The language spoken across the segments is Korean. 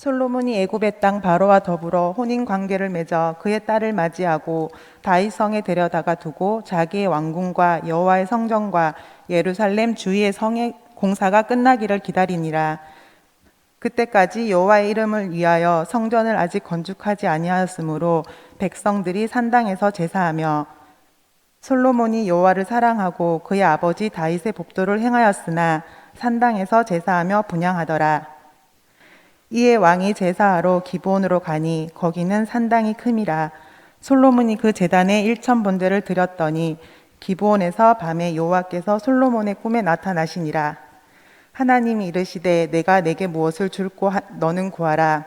솔로몬이 애굽의 땅 바로와 더불어 혼인 관계를 맺어 그의 딸을 맞이하고 다윗성에 데려다가 두고 자기의 왕궁과 여호와의 성전과 예루살렘 주위의 성의 공사가 끝나기를 기다리니라. 그때까지 여호와의 이름을 위하여 성전을 아직 건축하지 아니하였으므로 백성들이 산당에서 제사하며, 솔로몬이 여호와를 사랑하고 그의 아버지 다윗의 법도를 행하였으나 산당에서 제사하며 분향하더라. 이에 왕이 제사하러 기브온으로 가니 거기는 산당이 큼이라. 솔로몬이 그 제단에 1,000번대를 드렸더니 기브온에서 밤에 여호와께서 솔로몬의 꿈에 나타나시니라. 하나님이 이르시되 내가 내게 무엇을 줄고 너는 구하라.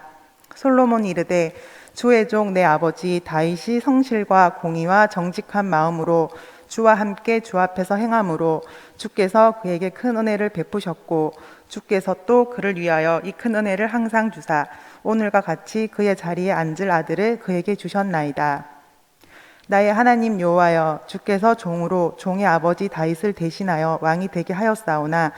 솔로몬이 이르되 주의 종 내 아버지 다윗이 성실과 공의와 정직한 마음으로 주와 함께 주 앞에서 행함으로 주께서 그에게 큰 은혜를 베푸셨고 주께서 또 그를 위하여 이 큰 은혜를 항상 주사 오늘과 같이 그의 자리에 앉을 아들을 그에게 주셨나이다. 나의 하나님 여호와여, 주께서 종으로 종의 아버지 다윗을 대신하여 왕이 되게 하였사오나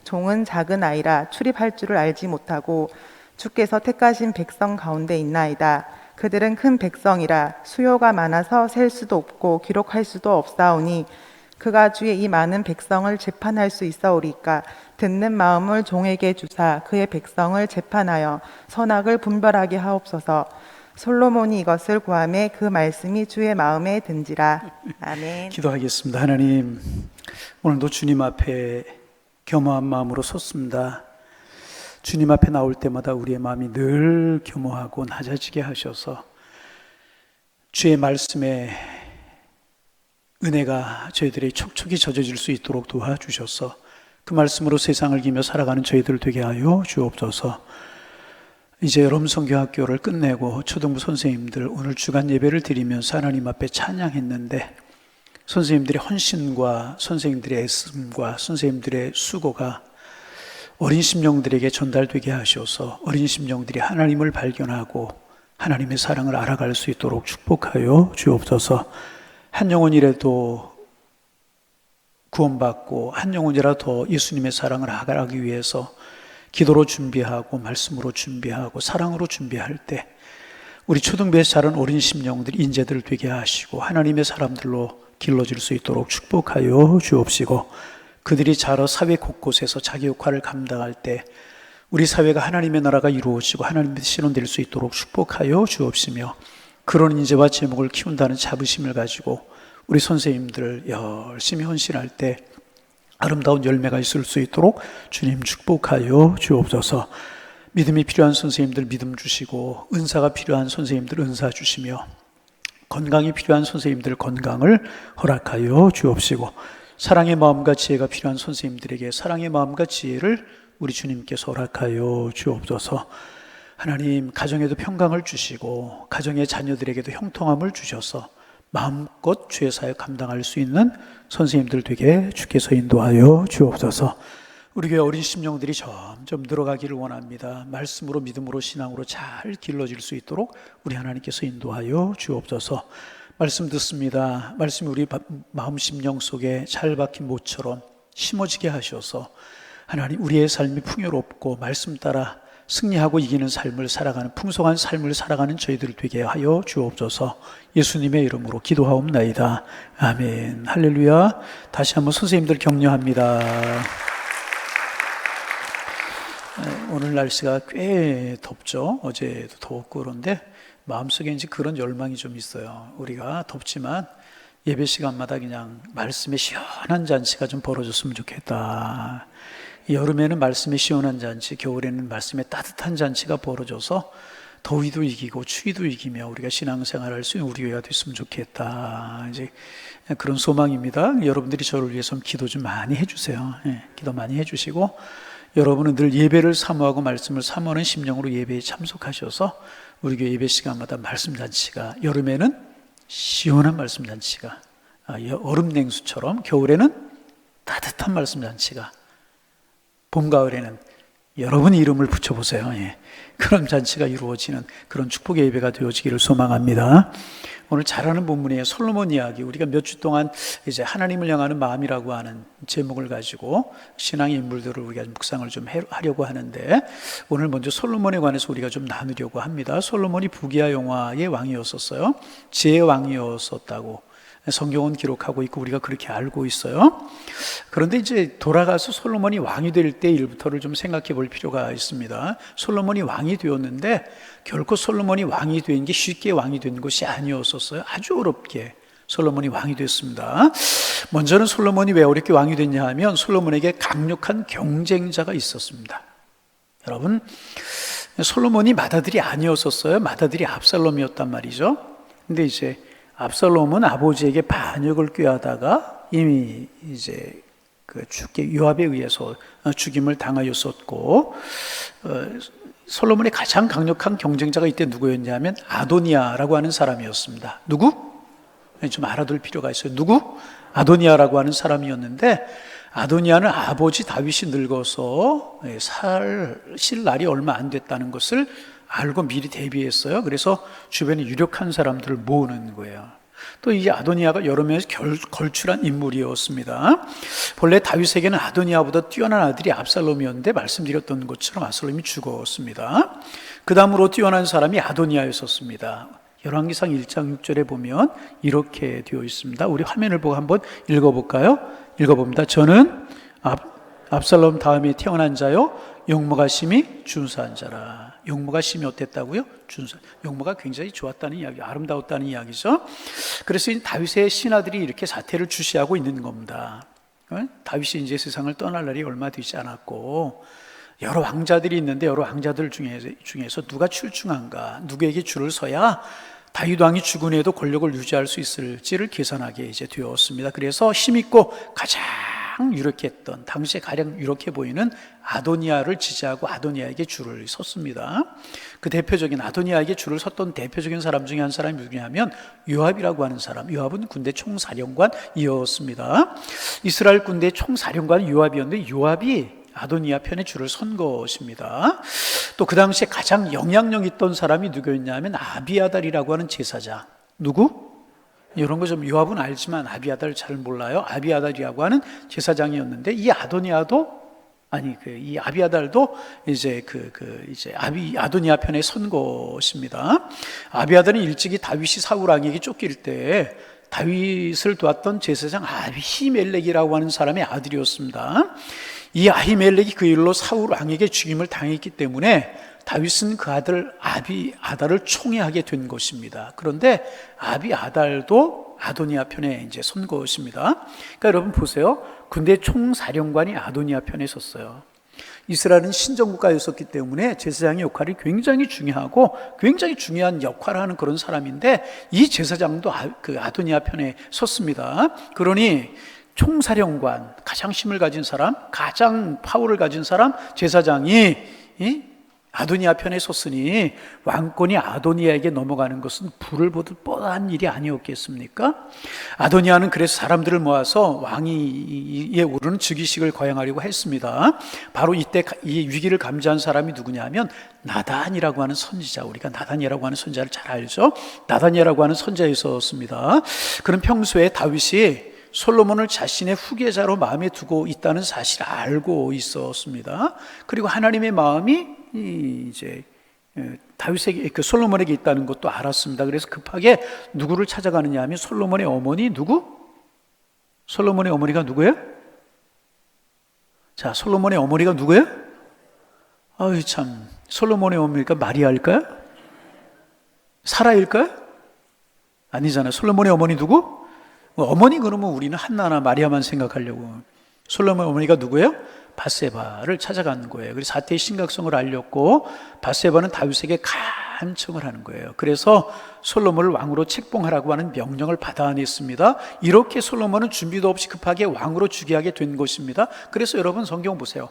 종은 작은 아이라 출입할 줄을 알지 못하고 주께서 택하신 백성 가운데 있나이다. 그들은 큰 백성이라 수요가 많아서 셀 수도 없고 기록할 수도 없사오니 그가 주의 이 많은 백성을 재판할 수 있사오리까. 듣는 마음을 종에게 주사 그의 백성을 재판하여 선악을 분별하게 하옵소서. 솔로몬이 이것을 구하매 그 말씀이 주의 마음에 든지라. 아멘. 기도하겠습니다. 하나님, 오늘도 주님 앞에 겸허한 마음으로 섰습니다. 주님 앞에 나올 때마다 우리의 마음이 늘 겸허하고 낮아지게 하셔서 주의 말씀에 은혜가 저희들이 촉촉이 젖어질 수 있도록 도와주셔서 그 말씀으로 세상을 이기며 살아가는 저희들 되게 하여 주옵소서. 이제 여러분 성경학교를 끝내고 초등부 선생님들 오늘 주간 예배를 드리면서 하나님 앞에 찬양했는데 선생님들의 헌신과 선생님들의 애씀과 선생님들의 수고가 어린 심령들에게 전달되게 하셔서 어린 심령들이 하나님을 발견하고 하나님의 사랑을 알아갈 수 있도록 축복하여 주옵소서. 한 영혼이라도 구원받고 한 영혼이라도 예수님의 사랑을 알아가기 위해서 기도로 준비하고 말씀으로 준비하고 사랑으로 준비할 때 우리 초등부에서 자란 어린 심령들 인재들 되게 하시고 하나님의 사람들로 길러질 수 있도록 축복하여 주옵시고 그들이 자라 사회 곳곳에서 자기 역할을 감당할 때 우리 사회가 하나님의 나라가 이루어지고 하나님의 신원될 수 있도록 축복하여 주옵시며 그런 인재와 제목을 키운다는 자부심을 가지고 우리 선생님들 열심히 헌신할 때 아름다운 열매가 있을 수 있도록 주님 축복하여 주옵소서. 믿음이 필요한 선생님들 믿음 주시고 은사가 필요한 선생님들 은사 주시며 건강이 필요한 선생님들 건강을 허락하여 주옵시고 사랑의 마음과 지혜가 필요한 선생님들에게 사랑의 마음과 지혜를 우리 주님께서 허락하여 주옵소서. 하나님 가정에도 평강을 주시고 가정의 자녀들에게도 형통함을 주셔서 마음껏 주의 사역 감당할 수 있는 선생님들 되게 주께서 인도하여 주옵소서. 우리 교회 어린 심령들이 점점 늘어가기를 원합니다. 말씀으로 믿음으로 신앙으로 잘 길러질 수 있도록 우리 하나님께서 인도하여 주옵소서. 말씀 듣습니다. 말씀이 우리 마음 심령 속에 잘 박힌 못처럼 심어지게 하셔서 하나님 우리의 삶이 풍요롭고 말씀 따라 승리하고 이기는 삶을 살아가는 풍성한 삶을 살아가는 저희들 되게 하여 주옵소서. 예수님의 이름으로 기도하옵나이다. 아멘. 할렐루야. 다시 한번 선생님들 격려합니다. 오늘 날씨가 꽤 덥죠. 어제도 더웠고 그런데 마음속에 이제 그런 열망이 좀 있어요. 우리가 덥지만 예배 시간마다 그냥 말씀의 시원한 잔치가 좀 벌어졌으면 좋겠다. 여름에는 말씀의 시원한 잔치, 겨울에는 말씀의 따뜻한 잔치가 벌어져서 더위도 이기고 추위도 이기며 우리가 신앙생활할 수 있는 우리 교회가 됐으면 좋겠다. 이제 그런 소망입니다. 여러분들이 저를 위해서 기도 좀 많이 해주세요. 기도 많이 해주시고 여러분은 늘 예배를 사모하고 말씀을 사모하는 심령으로 예배에 참석하셔서 우리 교회 예배 시간마다 말씀 잔치가 여름에는 시원한 말씀 잔치가 얼음 냉수처럼 겨울에는 따뜻한 말씀 잔치가 봄, 가을에는 여러분 이름을 붙여보세요. 예. 그런 잔치가 이루어지는 그런 축복의 예배가 되어지기를 소망합니다. 오늘 잘하는 본문이에요. 솔로몬 이야기. 우리가 몇 주 동안 이제 하나님을 향하는 마음이라고 하는 제목을 가지고 신앙의 인물들을 우리가 묵상을 좀 하려고 하는데, 오늘 먼저 솔로몬에 관해서 우리가 좀 나누려고 합니다. 솔로몬이 부기야 영화의 왕이었었어요. 지혜의 왕이었었다고 성경은 기록하고 있고 우리가 그렇게 알고 있어요. 그런데 이제 돌아가서 솔로몬이 왕이 될 때 일부터를 좀 생각해 볼 필요가 있습니다. 솔로몬이 왕이 되었는데 결코 솔로몬이 왕이 된 게 쉽게 왕이 된 것이 아니었었어요. 아주 어렵게 솔로몬이 왕이 됐습니다. 먼저는 솔로몬이 왜 어렵게 왕이 됐냐 하면 솔로몬에게 강력한 경쟁자가 있었습니다. 여러분, 솔로몬이 맏아들이 아니었었어요. 맏아들이 압살롬이었단 말이죠. 근데 이제 압살롬은 아버지에게 반역을 꾀하다가 이미 이제 죽게 요압에 의해서 죽임을 당하였었고, 솔로몬의 가장 강력한 경쟁자가 이때 누구였냐면 아도니아라고 하는 사람이었습니다. 누구? 좀 알아둘 필요가 있어요. 누구? 아도니아라고 하는 사람이었는데, 아도니아는 아버지 다윗이 늙어서 살 날이 얼마 안 됐다는 것을 알고 미리 대비했어요. 그래서 주변에 유력한 사람들을 모으는 거예요. 또 이 아도니아가 여러 면에서 걸출한 인물이었습니다. 본래 다윗에게는 아도니아보다 뛰어난 아들이 압살롬이었는데 말씀드렸던 것처럼 압살롬이 죽었습니다. 그 다음으로 뛰어난 사람이 아도니아였었습니다. 열왕기상 1장 6절에 보면 이렇게 되어 있습니다. 우리 화면을 보고 한번 읽어볼까요? 읽어봅니다. 저는 압살롬 다음에 태어난 자요, 용모가 심히 준수한 자라. 용모가 심히 어땠다고요? 준수. 용모가 굉장히 좋았다는 이야기, 아름다웠다는 이야기죠. 그래서 다윗의 신하들이 이렇게 사태를 주시하고 있는 겁니다. 다윗이 이제 세상을 떠날 날이 얼마 되지 않았고, 여러 왕자들이 있는데 여러 왕자들 중에서 누가 출중한가, 누구에게 줄을 서야 다윗 왕이 죽은 후에도 권력을 유지할 수 있을지를 계산하게 이제 되었습니다. 그래서 힘있고 가장 유력했던, 당시에 가장 유력해 보이는 아도니아를 지지하고 아도니아에게 줄을 섰습니다. 그 대표적인 아도니아에게 줄을 섰던 대표적인 사람 중에 한 사람이 누구냐면 요압이라고 하는 사람. 요압은 군대 총사령관이었습니다. 이스라엘 군대 총사령관은 요압이었는데 요압이 아도니아 편에 줄을 선 것입니다. 또 그 당시에 가장 영향력 있던 사람이 누구였냐면 아비아달이라고 하는 제사장. 누구? 이런 거 좀 요압은 알지만 아비아달 잘 몰라요. 아비아달이라고 하는 제사장이었는데 이 이 아비아달도 이제 아도니아 편에 선 것입니다. 아비아달은 일찍이 다윗이 사울 왕에게 쫓길 때 다윗을 도왔던 제사장 아히멜렉이라고 하는 사람의 아들이었습니다. 이 아히멜렉이 그 일로 사울 왕에게 죽임을 당했기 때문에 다윗은 그 아들 아비아달을 총애하게 된 것입니다. 그런데 아비아달도 아도니아 편에 이제 선 것입니다. 그러니까 여러분 보세요. 군대 총사령관이 아도니아 편에 섰어요. 이스라엘은 신정국가였었기 때문에 제사장의 역할이 굉장히 중요하고 굉장히 중요한 역할을 하는 그런 사람인데 이 제사장도 아도니아 편에 섰습니다. 그러니 총사령관, 가장 힘을 가진 사람, 가장 파워를 가진 사람, 제사장이 아도니아 편에 섰으니 왕권이 아도니아에게 넘어가는 것은 불을 보듯 뻔한 일이 아니었겠습니까? 아도니아는 그래서 사람들을 모아서 왕위에 오르는 즉위식을 거행하려고 했습니다. 바로 이때 이 위기를 감지한 사람이 누구냐면 나단이라고 하는 선지자, 우리가 나단이라고 하는 선지자를 잘 알죠? 나단이라고 하는 선지자가 있었습니다. 그는 평소에 다윗이 솔로몬을 자신의 후계자로 마음에 두고 있다는 사실을 알고 있었습니다. 그리고 하나님의 마음이 이제 다윗에게, 솔로몬에게 있다는 것도 알았습니다. 그래서 급하게 누구를 찾아가느냐 하면 솔로몬의 어머니 누구? 솔로몬의 어머니가 누구예요? 자, 솔로몬의 어머니가 누구예요? 아유 참, 솔로몬의 어머니가 마리아일까요? 사라일까요? 아니잖아요. 솔로몬의 어머니 누구? 어머니 그러면 우리는 한나나 마리아만 생각하려고. 솔로몬의 어머니가 누구예요? 밧세바를 찾아간 거예요. 그래서 사태의 심각성을 알렸고 밧세바는 다윗에게 간청을 하는 거예요. 그래서 솔로몬을 왕으로 책봉하라고 하는 명령을 받아냈습니다. 이렇게 솔로몬은 준비도 없이 급하게 왕으로 즉위하게 된 것입니다. 그래서 여러분 성경 보세요.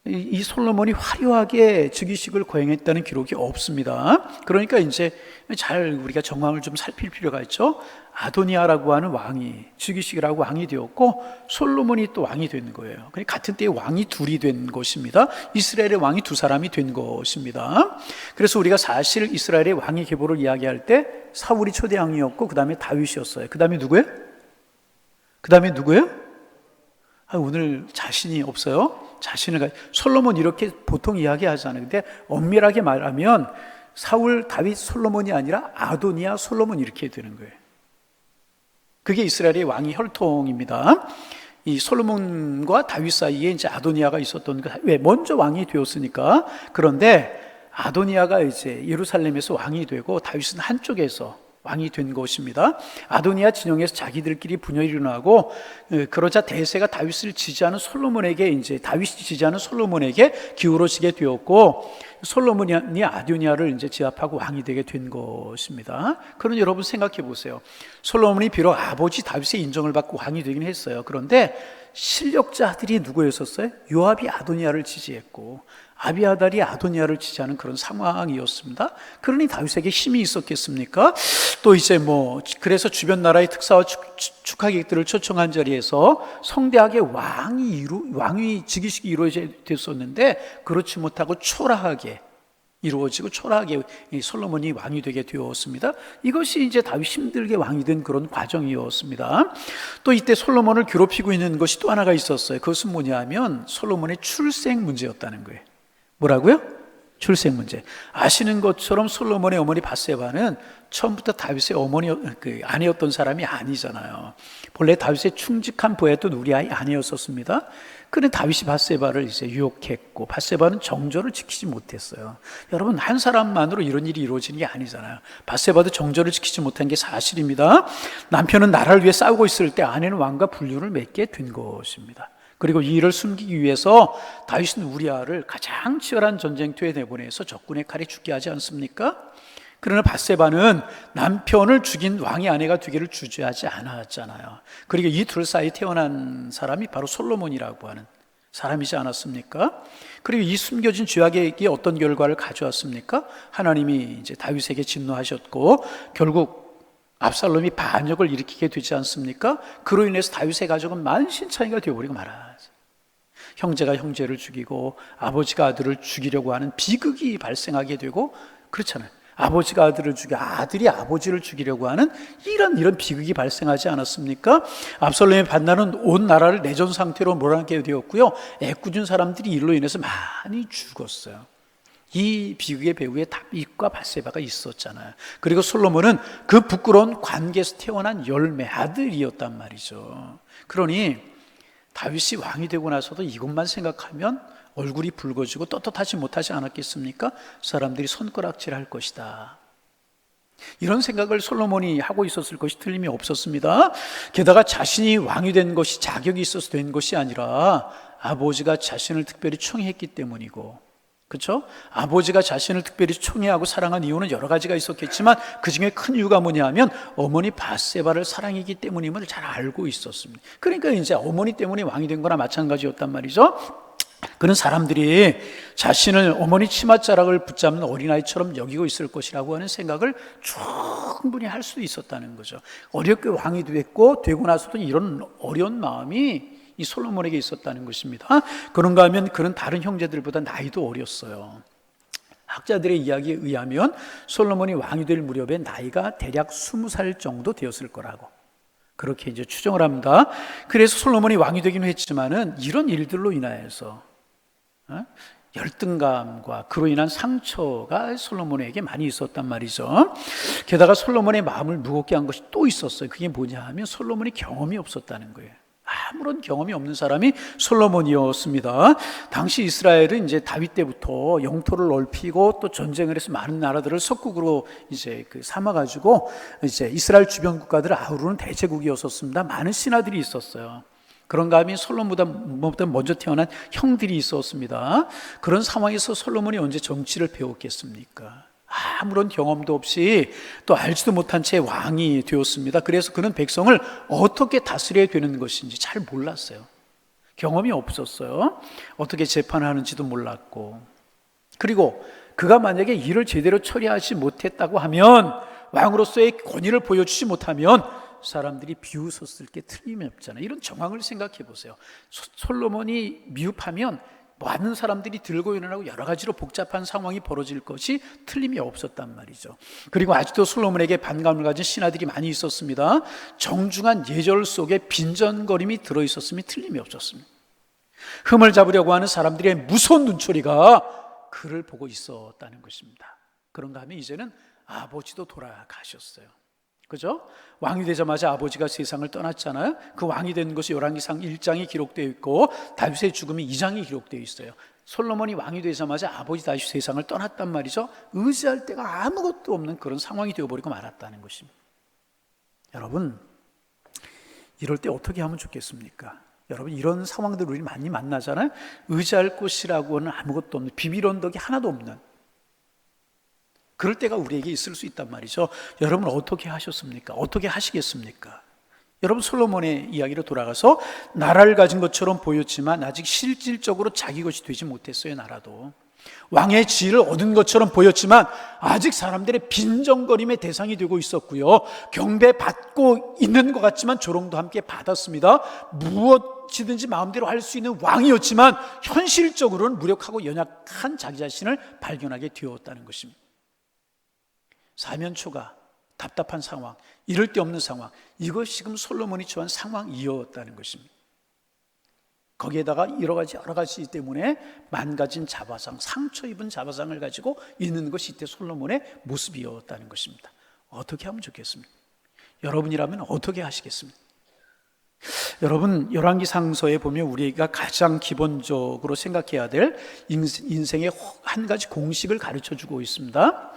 이 솔로몬이 화려하게 즉위식을 거행했다는 기록이 없습니다. 그러니까 이제 잘 우리가 정황을 좀 살필 필요가 있죠. 아도니아라고 하는 왕이 즉위식을 하고 왕이 되었고 솔로몬이 또 왕이 된 거예요. 그러니까 같은 때에 왕이 둘이 된 것입니다. 이스라엘의 왕이 두 사람이 된 것입니다. 그래서 우리가 사실 이스라엘의 왕의 계보를 이야기할 때 사울이 초대 왕이었고 그 다음에 다윗이었어요. 그 다음에 누구예요? 오늘 자신이 없어요. 솔로몬 이렇게 보통 이야기하잖아요. 근데 엄밀하게 말하면 사울, 다윗, 솔로몬이 아니라 아도니아, 솔로몬 이렇게 되는 거예요. 그게 이스라엘의 왕의 혈통입니다. 이 솔로몬과 다윗 사이에 이제 아도니아가 있었던 거. 왜? 먼저 왕이 되었으니까. 그런데 아도니아가 이제 예루살렘에서 왕이 되고 다윗은 한쪽에서 왕이 된 것입니다. 아도니아 진영에서 자기들끼리 분열이 일어나고 그러자 대세가 다윗을 지지하는 솔로몬에게 이제 다윗이 지지하는 솔로몬에게 기울어지게 되었고 솔로몬이 아도니아를 이제 제압하고 왕이 되게 된 것입니다. 그럼 여러분 생각해 보세요. 솔로몬이 비록 아버지 다윗의 인정을 받고 왕이 되긴 했어요. 그런데 실력자들이 누구였었어요? 요압이 아도니아를 지지했고 아비아달이 아도니아를 지지하는 그런 상황이었습니다. 그러니 다윗에게 힘이 있었겠습니까? 또 이제 그래서 주변 나라의 특사와 축하객들을 초청한 자리에서 성대하게 왕위 즉위식이 이루어졌었는데 그렇지 못하고 초라하게 이루어지고 초라하게 솔로몬이 왕이 되게 되었습니다. 이것이 이제 다윗 힘들게 왕이 된 그런 과정이었습니다. 또 이때 솔로몬을 괴롭히고 있는 것이 또 하나가 있었어요. 그것은 뭐냐면 솔로몬의 출생 문제였다는 거예요. 뭐라고요? 출생 문제. 아시는 것처럼 솔로몬의 어머니 밧세바는 처음부터 다윗의 아내였던 사람이 아니잖아요. 본래 다윗의 충직한 부하였던 우리아의 아내였었습니다. 그런데 다윗이 밧세바를 이제 유혹했고 밧세바는 정절을 지키지 못했어요. 여러분, 한 사람만으로 이런 일이 이루어지는 게 아니잖아요. 밧세바도 정절을 지키지 못한 게 사실입니다. 남편은 나라를 위해 싸우고 있을 때 아내는 왕과 불륜을 맺게 된 것입니다. 그리고 이 일을 숨기기 위해서 다윗은 우리아를 가장 치열한 전쟁터에 내보내서 적군의 칼에 죽게 하지 않습니까? 그러나 밧세바는 남편을 죽인 왕의 아내가 되기를 주저하지 않았잖아요. 그리고 이 둘 사이에 태어난 사람이 바로 솔로몬이라고 하는 사람이지 않았습니까? 그리고 이 숨겨진 죄악이 어떤 결과를 가져왔습니까? 하나님이 이제 다윗에게 진노하셨고 결국 압살롬이 반역을 일으키게 되지 않습니까? 그로 인해서 다윗의 가족은 만신창이가 되어버리고 말았어요. 형제가 형제를 죽이고 아버지가 아들을 죽이려고 하는 비극이 발생하게 되고 그렇잖아요. 아버지가 아들을 죽여 아들이 아버지를 죽이려고 하는 이런 비극이 발생하지 않았습니까? 압살롬의 반란은 온 나라를 내전 상태로 몰아넣게 되었고요. 애꿎은 사람들이 이로 인해서 많이 죽었어요. 이 비극의 배후에 다윗과 밧세바가 있었잖아요. 그리고 솔로몬은 그 부끄러운 관계에서 태어난 열매 아들이었단 말이죠. 그러니 다윗이 왕이 되고 나서도 이것만 생각하면 얼굴이 붉어지고 떳떳하지 못하지 않았겠습니까? 사람들이 손가락질할 것이다. 이런 생각을 솔로몬이 하고 있었을 것이 틀림이 없었습니다. 게다가 자신이 왕이 된 것이 자격이 있어서 된 것이 아니라 아버지가 자신을 특별히 총애했기 때문이고, 그렇죠? 아버지가 자신을 특별히 총애하고 사랑한 이유는 여러 가지가 있었겠지만 그 중에 큰 이유가 뭐냐면 어머니 밧세바를 사랑했기 때문임을 잘 알고 있었습니다. 그러니까 이제 어머니 때문에 왕이 된 거나 마찬가지였단 말이죠. 그런 사람들이 자신을 어머니 치맛자락을 붙잡는 어린아이처럼 여기고 있을 것이라고 하는 생각을 충분히 할 수도 있었다는 거죠. 어렵게 왕이 됐고 되고 나서도 이런 어려운 마음이 이 솔로몬에게 있었다는 것입니다. 그런가 하면 그는 다른 형제들보다 나이도 어렸어요. 학자들의 이야기에 의하면 솔로몬이 왕이 될 무렵에 나이가 대략 20살 정도 되었을 거라고 그렇게 이제 추정을 합니다. 그래서 솔로몬이 왕이 되긴 했지만은 이런 일들로 인하여서 열등감과 그로 인한 상처가 솔로몬에게 많이 있었단 말이죠. 게다가 솔로몬의 마음을 무겁게 한 것이 또 있었어요. 그게 뭐냐 하면 솔로몬이 경험이 없었다는 거예요. 아무런 경험이 없는 사람이 솔로몬이었습니다. 당시 이스라엘은 이제 다윗 때부터 영토를 넓히고 또 전쟁을 해서 많은 나라들을 석국으로 이제 삼아가지고 이제 이스라엘 주변 국가들을 아우르는 대제국이었었습니다. 많은 신하들이 있었어요. 그런가 하면 솔로몬보다 먼저 태어난 형들이 있었습니다. 그런 상황에서 솔로몬이 언제 정치를 배웠겠습니까? 아무런 경험도 없이 또 알지도 못한 채 왕이 되었습니다. 그래서 그는 백성을 어떻게 다스려야 되는 것인지 잘 몰랐어요. 경험이 없었어요. 어떻게 재판하는지도 몰랐고. 그리고 그가 만약에 일을 제대로 처리하지 못했다고 하면, 왕으로서의 권위를 보여주지 못하면 사람들이 비웃었을 게 틀림이 없잖아요. 이런 정황을 생각해 보세요. 솔로몬이 미흡하면 많은 사람들이 들고 일어나고 여러 가지로 복잡한 상황이 벌어질 것이 틀림이 없었단 말이죠. 그리고 아직도 솔로몬에게 반감을 가진 신하들이 많이 있었습니다. 정중한 예절 속에 빈전거림이 들어있었음이 틀림이 없었습니다. 흠을 잡으려고 하는 사람들의 무서운 눈초리가 그를 보고 있었다는 것입니다. 그런가 하면 이제는 아버지도 돌아가셨어요. 그죠? 왕이 되자마자 아버지가 세상을 떠났잖아요. 그 왕이 된 것이 열왕기상 1장이 기록되어 있고 다윗의 죽음이 2장이 기록되어 있어요. 솔로몬이 왕이 되자마자 아버지 다윗이 세상을 떠났단 말이죠. 의지할 데가 아무것도 없는 그런 상황이 되어버리고 말았다는 것입니다. 여러분, 이럴 때 어떻게 하면 좋겠습니까? 여러분, 이런 상황들 우리 많이 만나잖아요. 의지할 곳이라고는 아무것도 없는, 비빌 언덕이 하나도 없는 그럴 때가 우리에게 있을 수 있단 말이죠. 여러분 어떻게 하셨습니까? 어떻게 하시겠습니까? 여러분, 솔로몬의 이야기로 돌아가서 나라를 가진 것처럼 보였지만 아직 실질적으로 자기 것이 되지 못했어요. 나라도 왕의 지위를 얻은 것처럼 보였지만 아직 사람들의 빈정거림의 대상이 되고 있었고요. 경배받고 있는 것 같지만 조롱도 함께 받았습니다. 무엇이든지 마음대로 할 수 있는 왕이었지만 현실적으로는 무력하고 연약한 자기 자신을 발견하게 되었다는 것입니다. 사면초가, 답답한 상황, 이럴 데 없는 상황, 이것이 지금 솔로몬이 처한 상황이었다는 것입니다. 거기에다가 여러 가지 때문에 망가진 자바상, 상처 입은 자바상을 가지고 있는 것이 이때 솔로몬의 모습이었다는 것입니다. 어떻게 하면 좋겠습니까? 여러분이라면 어떻게 하시겠습니까? 여러분, 열왕기상서에 보면 우리가 가장 기본적으로 생각해야 될 인생의 한 가지 공식을 가르쳐주고 있습니다.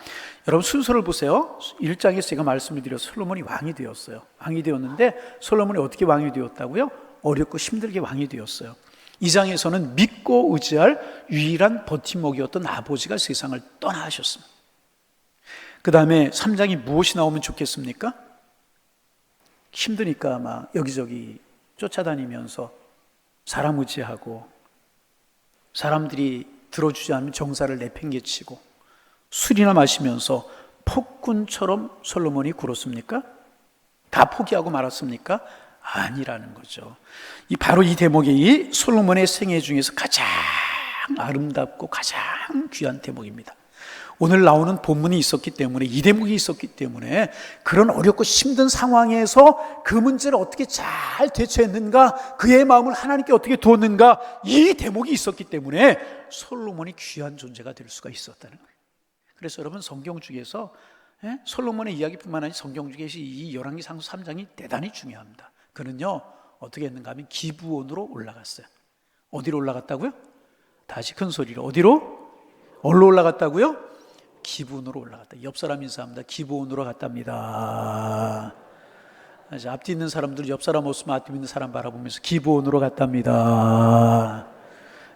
여러분, 순서를 보세요. 1장에서 제가 말씀을 드려서 솔로몬이 왕이 되었어요. 왕이 되었는데 솔로몬이 어떻게 왕이 되었다고요? 어렵고 힘들게 왕이 되었어요. 2장에서는 믿고 의지할 유일한 버팀목이었던 아버지가 세상을 떠나셨습니다. 그 다음에 3장이 무엇이 나오면 좋겠습니까? 힘드니까 막 여기저기 쫓아다니면서 사람 의지하고 사람들이 들어주지 않으면 정사를 내팽개치고 술이나 마시면서 폭군처럼 솔로몬이 굴었습니까? 다 포기하고 말았습니까? 아니라는 거죠. 바로 이 대목이 솔로몬의 생애 중에서 가장 아름답고 가장 귀한 대목입니다. 오늘 나오는 본문이 있었기 때문에, 이 대목이 있었기 때문에 그런 어렵고 힘든 상황에서 그 문제를 어떻게 잘 대처했는가, 그의 마음을 하나님께 어떻게 두었는가, 이 대목이 있었기 때문에 솔로몬이 귀한 존재가 될 수가 있었다는 거예요. 그래서 여러분, 성경 중에서 솔로몬의 이야기뿐만 아니라 성경 중에서 이 열왕기상서 3장이 대단히 중요합니다. 그는요, 어떻게 했는가 하면 기브온으로 올라갔어요. 어디로 올라갔다고요? 다시 큰 소리로, 어디로? 어디로 올라갔다고요? 기브온으로 올라갔다. 옆 사람 인사합니다. 기브온으로 갔답니다. 앞뒤 있는 사람들 옆 사람 없으면 앞뒤 있는 사람 바라보면서 기브온으로 갔답니다.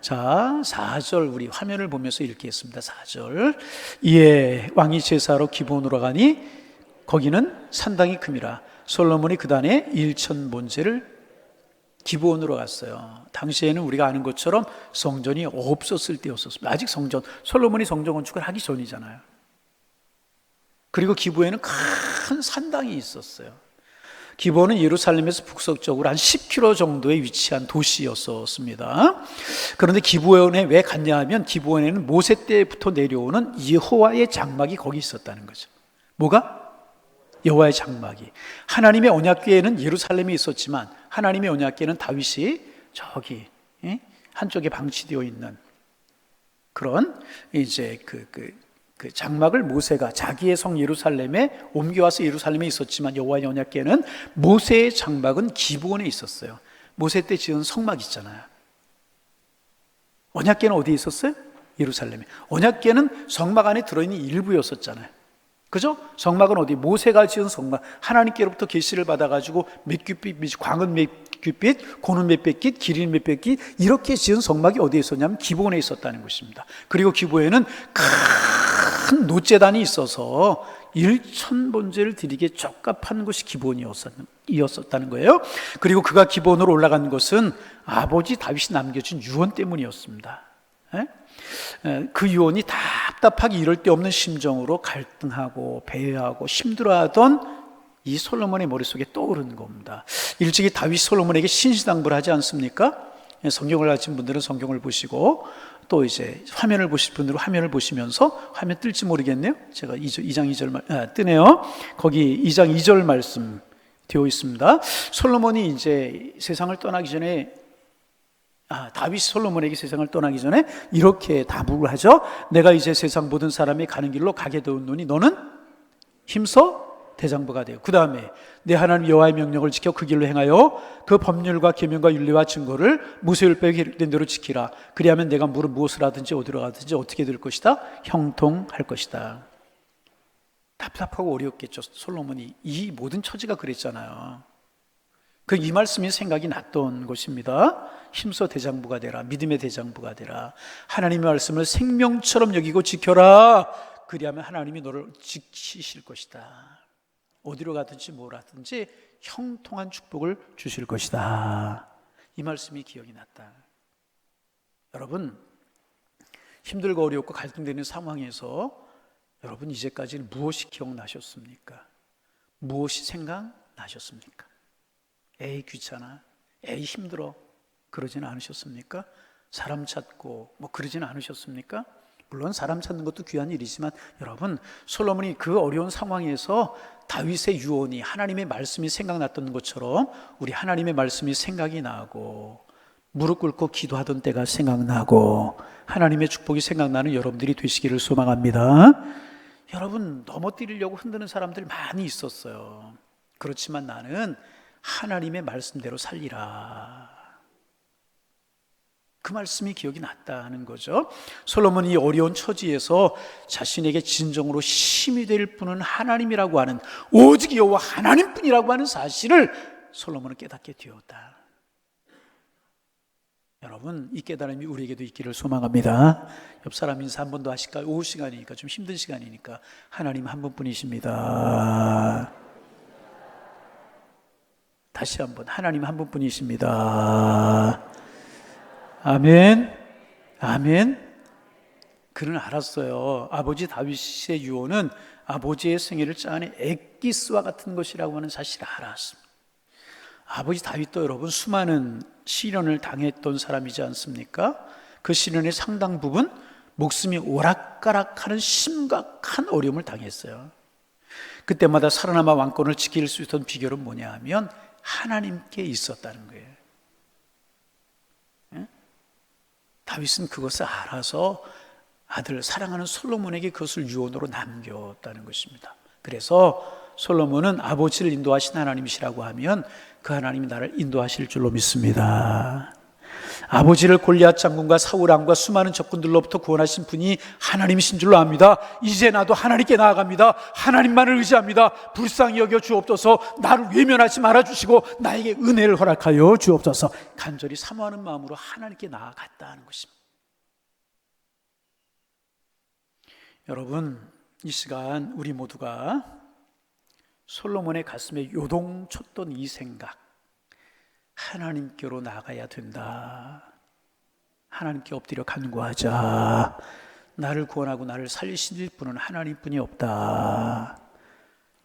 자, 4절 우리 화면을 보면서 읽겠습니다. 4절. 이에 왕이 제사하러 기브온으로 가니 거기는 산당이 큼이라. 솔로몬이 그단에 1,000번제를 기브온으로 갔어요. 당시에는 우리가 아는 것처럼 성전이 없었을 때였었습니다. 아직 솔로몬이 성전 건축을 하기 전이잖아요. 그리고 기브온에는 큰 산당이 있었어요. 기브온은 예루살렘에서 북서쪽으로 한 10km 정도에 위치한 도시였었습니다. 그런데 기브온에 왜 갔냐 하면 기브온에는 모세 때부터 내려오는 여호와의 장막이 거기 있었다는 거죠. 뭐가? 여호와의 장막이. 하나님의 언약궤에는 예루살렘에 있었지만 하나님의 언약궤는 다윗이 저기 한쪽에 방치되어 있는 그런 이제 그 장막을 모세가 자기의 성 예루살렘에 옮겨와서 예루살렘에 있었지만 여호와의 언약궤는 모세의 장막은 기브온에 있었어요. 모세 때 지은 성막 있잖아요. 언약궤는 어디에 있었어요? 예루살렘에. 언약궤는 성막 안에 들어있는 일부였었잖아요. 그죠? 성막은 어디? 모세가 지은 성막. 하나님께로부터 계시를 받아가지고 몇 뼘빛, 광은 몇 뼘빛, 고는 몇백 깃, 길이는 몇백 깃, 이렇게 지은 성막이 어디에 있었냐면 기브온에 있었다는 것입니다. 그리고 기브온에는 큰 노제단이 있어서 1,000번제를 드리기에 적합한 곳이 기브온이었습니다. 이었었다는 거예요. 그리고 그가 기본으로 올라간 것은 아버지 다윗이 남겨준 유언 때문이었습니다. 그 유언이 답답하게 이럴 데 없는 심정으로 갈등하고 배회하고 힘들어하던 이 솔로몬의 머릿속에 떠오르는 겁니다. 일찍이 다윗 솔로몬에게 신신당부를 하지 않습니까? 성경을 가진 분들은 성경을 보시고 또 이제 화면을 보실 분들은 화면을 보시면서 화면 뜰지 모르겠네요. 제가 2장 2절 뜨네요. 거기 2장 2절 말씀 되어 있습니다. 솔로몬이 이제 세상을 떠나기 전에 다윗 솔로몬에게 세상을 떠나기 전에 이렇게 답을 하죠. 내가 이제 세상 모든 사람이 가는 길로 가게 되었노니 너는 힘써 대장부가 되어 그 다음에 내 하나님 여호와의 명령을 지켜 그 길로 행하여 그 법률과 계명과 윤리와 증거를 모세율법에 된 대로 지키라. 그리하면 내가 무엇을 하든지 어디로 가든지 어떻게 될 것이다? 형통할 것이다. 답답하고 어려웠겠죠. 솔로몬이 이 모든 처지가 그랬잖아요. 이 말씀이 생각이 났던 것입니다. 힘써 대장부가 되라. 믿음의 대장부가 되라. 하나님의 말씀을 생명처럼 여기고 지켜라. 그리하면 하나님이 너를 지키실 것이다. 어디로 가든지 뭘 하든지 형통한 축복을 주실 것이다. 이 말씀이 기억이 났다. 여러분, 힘들고 어렵고 갈등되는 상황에서 여러분 이제까지는 무엇이 기억나셨습니까? 무엇이 생각나셨습니까? 에이 귀찮아, 에이 힘들어 그러지는 않으셨습니까? 사람 찾고 그러지는 않으셨습니까? 물론 사람 찾는 것도 귀한 일이지만 여러분, 솔로몬이 그 어려운 상황에서 다윗의 유언이 하나님의 말씀이 생각났던 것처럼 우리 하나님의 말씀이 생각이 나고 무릎 꿇고 기도하던 때가 생각나고 하나님의 축복이 생각나는 여러분들이 되시기를 소망합니다. 여러분, 넘어뜨리려고 흔드는 사람들 많이 있었어요. 그렇지만 나는 하나님의 말씀대로 살리라. 그 말씀이 기억이 났다는 거죠. 솔로몬이 어려운 처지에서 자신에게 진정으로 힘이 될 분은 하나님이라고 하는, 오직 여호와 하나님뿐이라고 하는 사실을 솔로몬은 깨닫게 되었다. 여러분, 이 깨달음이 우리에게도 있기를 소망합니다. 옆 사람 인사 한 번 더 하실까요? 오후 시간이니까, 좀 힘든 시간이니까. 하나님 한 분뿐이십니다. 다시 한번, 하나님 한 분뿐이십니다. 아멘, 아멘. 그는 알았어요. 아버지 다윗의 유언은 아버지의 생애를 짜낸 엑기스와 같은 것이라고 하는 사실을 알았습니다. 아버지 다윗도 여러분 수많은 시련을 당했던 사람이지 않습니까? 그 시련의 상당 부분 목숨이 오락가락하는 심각한 어려움을 당했어요. 그때마다 살아남아 왕권을 지킬 수 있던 비결은 뭐냐 하면 하나님께 있었다는 거예요. 다윗은 그것을 알아서 아들 사랑하는 솔로몬에게 그것을 유언으로 남겼다는 것입니다. 그래서 솔로몬은 아버지를 인도하신 하나님이시라고 하면 그 하나님이 나를 인도하실 줄로 믿습니다. 아버지를 골리앗 장군과 사울 왕과 수많은 적군들로부터 구원하신 분이 하나님이신 줄로 압니다. 이제 나도 하나님께 나아갑니다. 하나님만을 의지합니다. 불쌍히 여겨 주옵소서. 나를 외면하지 말아주시고 나에게 은혜를 허락하여 주옵소서. 간절히 사모하는 마음으로 하나님께 나아갔다 하는 것입니다. 여러분, 이 시간 우리 모두가 솔로몬의 가슴에 요동쳤던 이 생각, 하나님께로 나가야 된다. 하나님께 엎드려 간구하자. 나를 구원하고 나를 살리실 분은 하나님뿐이 없다.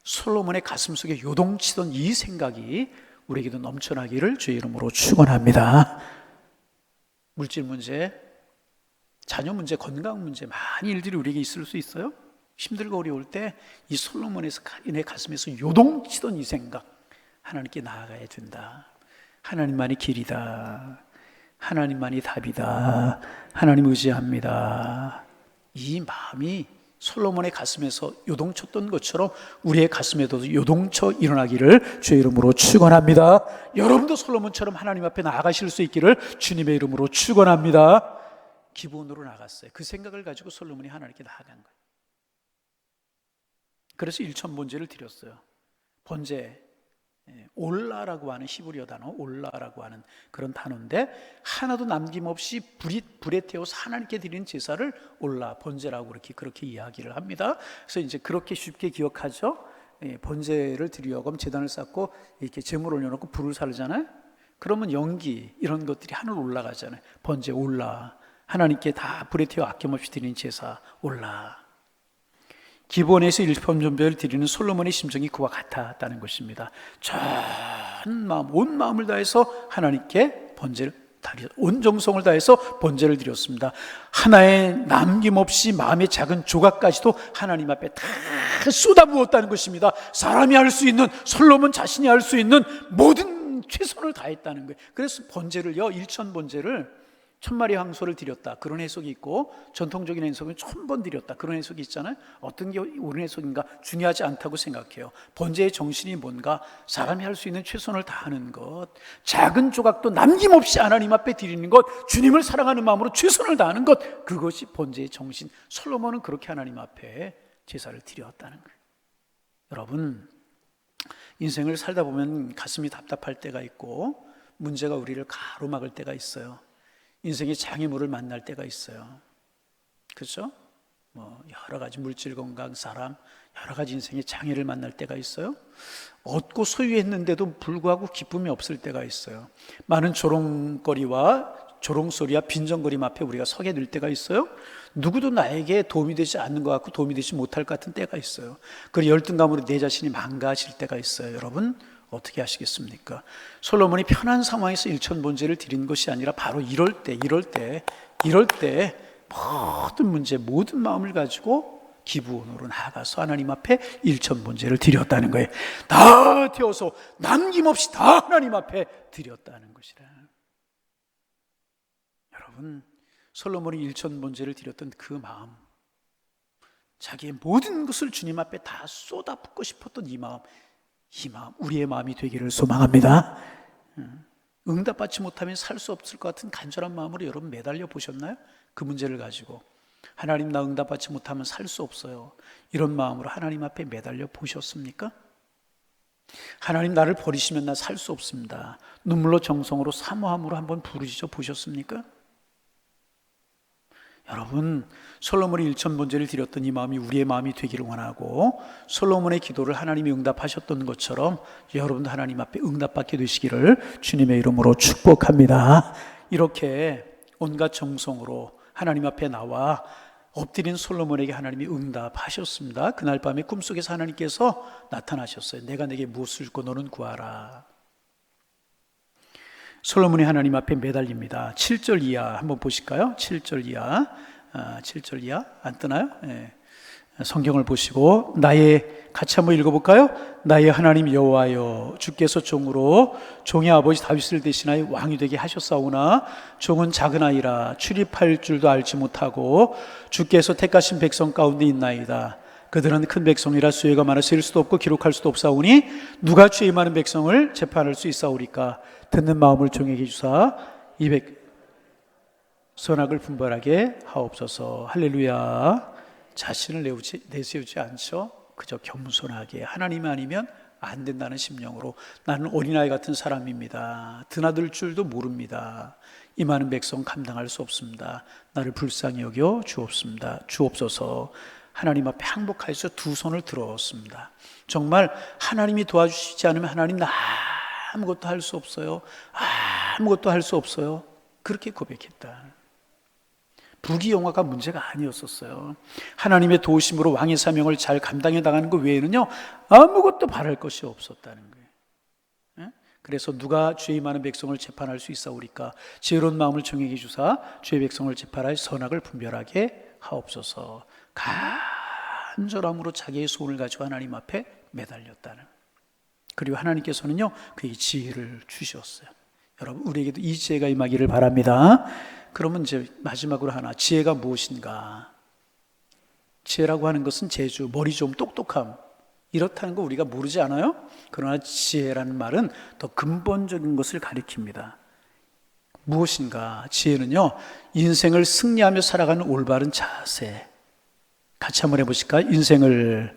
솔로몬의 가슴 속에 요동치던 이 생각이 우리에게도 넘쳐나기를 주의 이름으로 축원합니다. 물질 문제, 자녀 문제, 건강 문제, 많은 일들이 우리에게 있을 수 있어요. 힘들고 어려울 때 이 솔로몬의 가슴에서 요동치던 이 생각, 하나님께 나아가야 된다. 하나님만이 길이다. 하나님만이 답이다. 하나님 의지합니다. 이 마음이 솔로몬의 가슴에서 요동쳤던 것처럼 우리의 가슴에도 요동쳐 일어나기를 주의 이름으로 축원합니다. 여러분도 솔로몬처럼 하나님 앞에 나아가실 수 있기를 주님의 이름으로 축원합니다. 기본으로 나갔어요. 그 생각을 가지고 솔로몬이 하나님께 나아간 거예요. 그래서 일천번제를 드렸어요. 번제, 올라라고 하는 히브리어 단어, 올라라고 하는 그런 단어인데 하나도 남김없이 불에 태워서 하나님께 드리는 제사를 올라, 번제라고 그렇게 이야기를 합니다. 그래서 이제 그렇게 쉽게 기억하죠. 번제를 드리려고 하면 제단을 쌓고 이렇게 제물 올려놓고 불을 살잖아요. 그러면 연기 이런 것들이 하늘 올라가잖아요. 번제 올라, 하나님께 다 불에 태워 아낌없이 드리는 제사 올라. 기본에서 일편전배를 드리는 솔로몬의 심정이 그와 같았다는 것입니다. 전 마음, 온 마음을 다해서 하나님께 번제를 온 정성을 다해서 번제를 드렸습니다. 하나의 남김없이 마음의 작은 조각까지도 하나님 앞에 다 쏟아부었다는 것입니다. 사람이 할 수 있는, 솔로몬 자신이 할 수 있는 모든 최선을 다했다는 거예요. 그래서 번제를요, 일천 번제를 1000마리 황소를 드렸다, 그런 해석이 있고, 전통적인 해석은 1000번 드렸다, 그런 해석이 있잖아요. 어떤 게 옳은 해석인가 중요하지 않다고 생각해요. 번제의 정신이 뭔가, 사람이 할 수 있는 최선을 다하는 것, 작은 조각도 남김없이 하나님 앞에 드리는 것, 주님을 사랑하는 마음으로 최선을 다하는 것, 그것이 번제의 정신. 솔로몬은 그렇게 하나님 앞에 제사를 드렸다는 거예요. 여러분, 인생을 살다 보면 가슴이 답답할 때가 있고, 문제가 우리를 가로막을 때가 있어요. 인생의 장애물을 만날 때가 있어요. 그렇죠? 여러 가지 물질 건강, 사람, 여러 가지 인생의 장애를 만날 때가 있어요. 얻고 소유했는데도 불구하고 기쁨이 없을 때가 있어요. 많은 조롱거리와 조롱소리와 빈정거림 앞에 우리가 서게 될 때가 있어요. 누구도 나에게 도움이 되지 않는 것 같고 도움이 되지 못할 것 같은 때가 있어요. 그리고 열등감으로 내 자신이 망가질 때가 있어요. 여러분, 어떻게 하시겠습니까? 솔로몬이 편한 상황에서 일천번제를 드린 것이 아니라 바로 이럴 때 모든 문제, 모든 마음을 가지고 기부원으로 나아가서 하나님 앞에 일천번제를 드렸다는 거예요. 다 태워서 남김없이 다 하나님 앞에 드렸다는 것이라. 여러분, 솔로몬이 일천번제를 드렸던 그 마음, 자기의 모든 것을 주님 앞에 다 쏟아붓고 싶었던 이 마음, 우리의 마음이 되기를 소망합니다. 응답받지 못하면 살 수 없을 것 같은 간절한 마음으로 여러분 매달려 보셨나요? 그 문제를 가지고 하나님, 나 응답받지 못하면 살 수 없어요, 이런 마음으로 하나님 앞에 매달려 보셨습니까? 하나님, 나를 버리시면 나 살 수 없습니다, 눈물로 정성으로 사모함으로 한번 부르짖어 보셨습니까? 여러분, 솔로몬이 일천번제를 드렸던 이 마음이 우리의 마음이 되기를 원하고, 솔로몬의 기도를 하나님이 응답하셨던 것처럼 여러분도 하나님 앞에 응답받게 되시기를 주님의 이름으로 축복합니다. 이렇게 온갖 정성으로 하나님 앞에 나와 엎드린 솔로몬에게 하나님이 응답하셨습니다. 그날 밤에 꿈속에서 하나님께서 나타나셨어요. 내가 내게 무엇을 줬고 너는 구하라. 솔로몬이 하나님 앞에 매달립니다. 7절 이하 한번 보실까요? 7절 이하, 7절 이하 안 뜨나요? 네. 성경을 보시고 같이 한번 읽어볼까요? 나의 하나님 여호와여, 주께서 종으로 종의 아버지 다윗을 대신하여 왕이 되게 하셨사오나 종은 작은 아이라 출입할 줄도 알지 못하고 주께서 택하신 백성 가운데 있나이다. 그들은 큰 백성이라 수혜가 많아 셀 수도 없고 기록할 수도 없사오니 누가 죄 많은 백성을 재판할 수 있사오리까? 듣는 마음을 종에게 주사 선악을 분별하게 하옵소서. 할렐루야. 자신을 내세우지 않죠. 그저 겸손하게, 하나님 아니면 안 된다는 심령으로, 나는 어린아이 같은 사람입니다, 드나들 줄도 모릅니다, 이 많은 백성 감당할 수 없습니다, 나를 불쌍히 여겨 주옵소서. 하나님 앞에 항복하여서 두 손을 들었습니다. 정말 하나님이 도와주시지 않으면 하나님, 나 아무것도 할 수 없어요, 아무것도 할 수 없어요, 그렇게 고백했다. 부귀영화가 문제가 아니었었어요. 하나님의 도우심으로 왕의 사명을 잘 감당해 나가는 것 외에는요 아무것도 바랄 것이 없었다는 거예요. 그래서 누가 죄의 많은 백성을 재판할 수 있사오리까? 지혜로운 마음을 정에게 주사 죄의 백성을 재판하여 선악을 분별하게 하옵소서. 간절함으로 자기의 소원을 가지고 하나님 앞에 매달렸다는. 그리고 하나님께서는요 그에게 지혜를 주셨어요. 여러분, 우리에게도 이 지혜가 임하기를 바랍니다. 그러면 이제 마지막으로 하나, 지혜가 무엇인가? 지혜라고 하는 것은 재주, 머리 좀 똑똑함, 이렇다는 거 우리가 모르지 않아요? 그러나 지혜라는 말은 더 근본적인 것을 가리킵니다. 무엇인가? 지혜는요 인생을 승리하며 살아가는 올바른 자세. 같이 한번 해보실까요? 인생을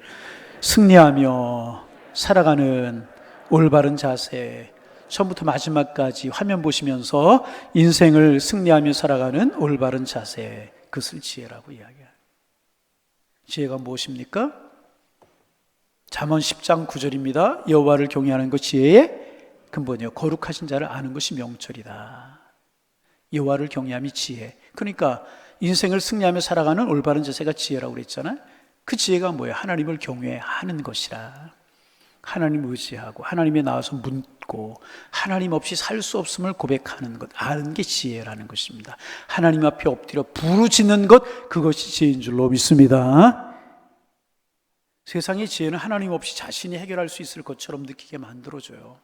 승리하며 살아가는 올바른 자세. 처음부터 마지막까지 화면 보시면서 인생을 승리하며 살아가는 올바른 자세, 그것을 지혜라고 이야기해요. 지혜가 무엇입니까? 잠언 10장 9절입니다. 여호와를 경외하는 것 지혜의 근본이요 거룩하신 자를 아는 것이 명철이다. 여호와를 경외함이 지혜. 그러니까 인생을 승리하며 살아가는 올바른 자세가 지혜라고 그랬잖아요. 그 지혜가 뭐예요? 하나님을 경외하는 것이라. 하나님을 의지하고 하나님에 나와서 묻고 하나님 없이 살 수 없음을 고백하는 것, 아는 게 지혜라는 것입니다. 하나님 앞에 엎드려 부르짖는 것, 그것이 지혜인 줄로 믿습니다. 세상의 지혜는 하나님 없이 자신이 해결할 수 있을 것처럼 느끼게 만들어줘요.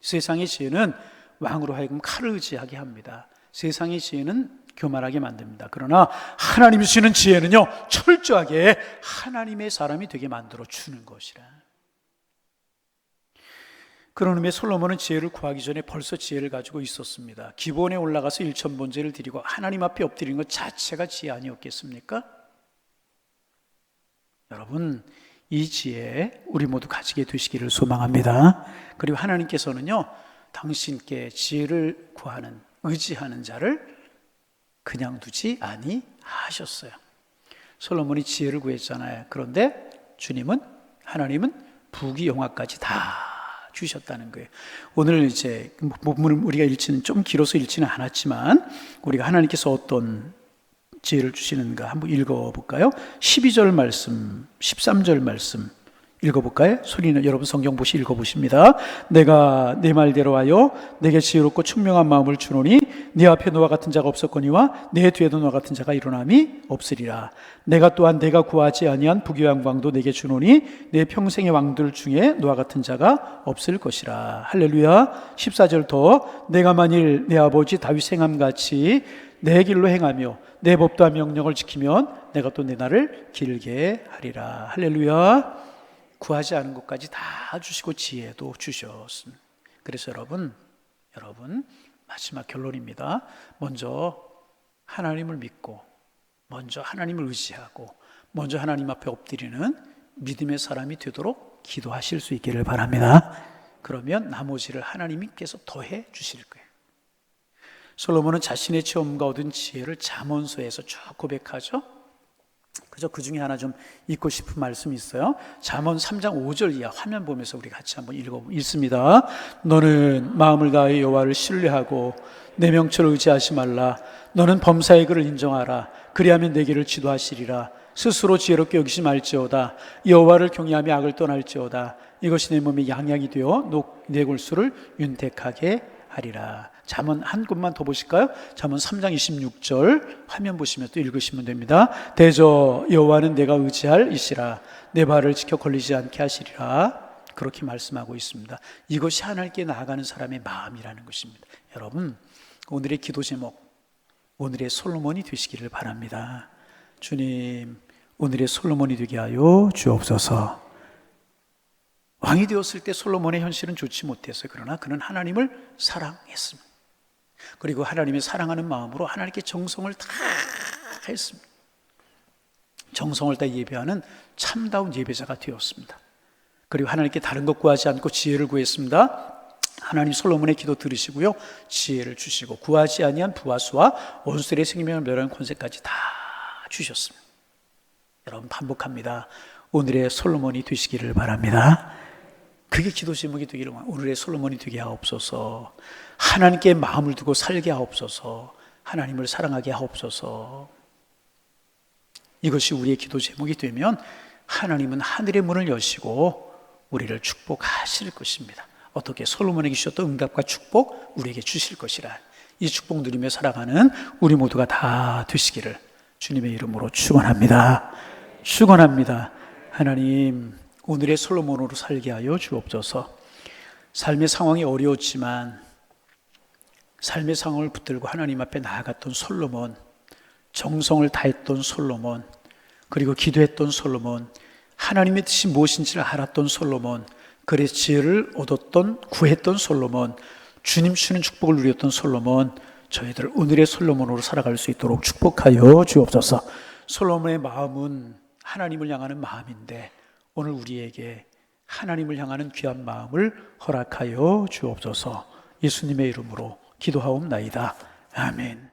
세상의 지혜는 왕으로 하여금 칼을 의지하게 합니다. 세상의 지혜는 교만하게 만듭니다. 그러나 하나님이 주시는 지혜는요, 철저하게 하나님의 사람이 되게 만들어 주는 것이라. 그런 의미에 솔로몬은 지혜를 구하기 전에 벌써 지혜를 가지고 있었습니다. 기본에 올라가서 일천번제를 드리고 하나님 앞에 엎드리는 것 자체가 지혜 아니었겠습니까? 여러분, 이 지혜 우리 모두 가지게 되시기를 소망합니다. 그리고 하나님께서는요, 당신께 지혜를 구하는, 의지하는 자를 그냥 두지 아니하셨어요. 솔로몬이 지혜를 구했잖아요. 그런데 주님은, 하나님은 부귀영화까지 다 주셨다는 거예요. 오늘 이제 본문을 우리가 읽지는, 좀 길어서 읽지는 않았지만 우리가 하나님께서 어떤 지혜를 주시는가 한번 읽어볼까요? 12절 말씀, 13절 말씀 읽어볼까요? 소리는 여러분 성경 보시 읽어보십니다. 내가 내 말대로 하여 내게 지혜롭고 총명한 마음을 주노니 네 앞에 너와 같은 자가 없었거니와 내 뒤에도 너와 같은 자가 일어남이 없으리라. 내가 또한 내가 구하지 아니한 부귀영광도 내게 주노니 내 평생의 왕들 중에 너와 같은 자가 없을 것이라. 할렐루야. 14절 더 내가 만일 내 아버지 다윗 행함같이 내 길로 행하며 내 법도와 명령을 지키면 내가 또 내 날을 길게 하리라. 할렐루야. 구하지 않은 것까지 다 주시고 지혜도 주셨습니다. 그래서 여러분 마지막 결론입니다. 먼저 하나님을 믿고, 먼저 하나님을 의지하고, 먼저 하나님 앞에 엎드리는 믿음의 사람이 되도록 기도하실 수 있기를 바랍니다. 그러면 나머지를 하나님께서 더해 주실 거예요. 솔로몬은 자신의 체험과 얻은 지혜를 잠언서에서 쭉 고백하죠. 그저 그 중에 하나 좀 읽고 싶은 말씀이 있어요. 잠언 3장 5절 이하 화면 보면서 우리 같이 한번 읽습니다. 너는 마음을 다하여 여호와를 신뢰하고 내 명철을 의지하지 말라. 너는 범사의 그를 인정하라. 그리하면 내 길을 지도하시리라. 스스로 지혜롭게 여기지 말지어다. 여호와를 경외하며 악을 떠날지어다. 이것이 내 몸에 양약이 되어 내 골수를 윤택하게 하리라. 잠언 한 곳만 더 보실까요? 잠언 3장 26절 화면 보시면 또 읽으시면 됩니다. 대저 여호와는 내가 의지할 이시라. 내 발을 지켜 걸리지 않게 하시리라. 그렇게 말씀하고 있습니다. 이것이 하나님께 나아가는 사람의 마음이라는 것입니다. 여러분, 오늘의 기도 제목, 오늘의 솔로몬이 되시기를 바랍니다. 주님, 오늘의 솔로몬이 되게 하여 주옵소서. 왕이 되었을 때 솔로몬의 현실은 좋지 못했어요. 그러나 그는 하나님을 사랑했습니다. 그리고 하나님의 사랑하는 마음으로 하나님께 정성을 다 했습니다. 정성을 다 예배하는 참다운 예배자가 되었습니다. 그리고 하나님께 다른 것 구하지 않고 지혜를 구했습니다. 하나님 솔로몬의 기도 들으시고요, 지혜를 주시고 구하지 아니한 부하수와 원수들의 생명을 멸하는 권세까지 다 주셨습니다. 여러분, 반복합니다. 오늘의 솔로몬이 되시기를 바랍니다. 그게 기도 제목이 되기를, 오늘의 솔로몬이 되게 하옵소서. 하나님께 마음을 두고 살게 하옵소서. 하나님을 사랑하게 하옵소서. 이것이 우리의 기도 제목이 되면 하나님은 하늘의 문을 여시고 우리를 축복하실 것입니다. 어떻게? 솔로몬에게 주셨던 응답과 축복 우리에게 주실 것이라. 이 축복 누리며 살아가는 우리 모두가 다 되시기를 주님의 이름으로 축원합니다. 축원합니다. 하나님, 오늘의 솔로몬으로 살게 하여 주옵소서. 삶의 상황이 어려웠지만 삶의 상황을 붙들고 하나님 앞에 나아갔던 솔로몬, 정성을 다했던 솔로몬, 그리고 기도했던 솔로몬, 하나님의 뜻이 무엇인지를 알았던 솔로몬, 그래서 지혜를 얻었던, 구했던 솔로몬, 주님 주시는 축복을 누렸던 솔로몬, 저희들 오늘의 솔로몬으로 살아갈 수 있도록 축복하여 주옵소서. 솔로몬의 마음은 하나님을 향하는 마음인데 오늘 우리에게 하나님을 향하는 귀한 마음을 허락하여 주옵소서. 예수님의 이름으로 기도하옵나이다. 아멘.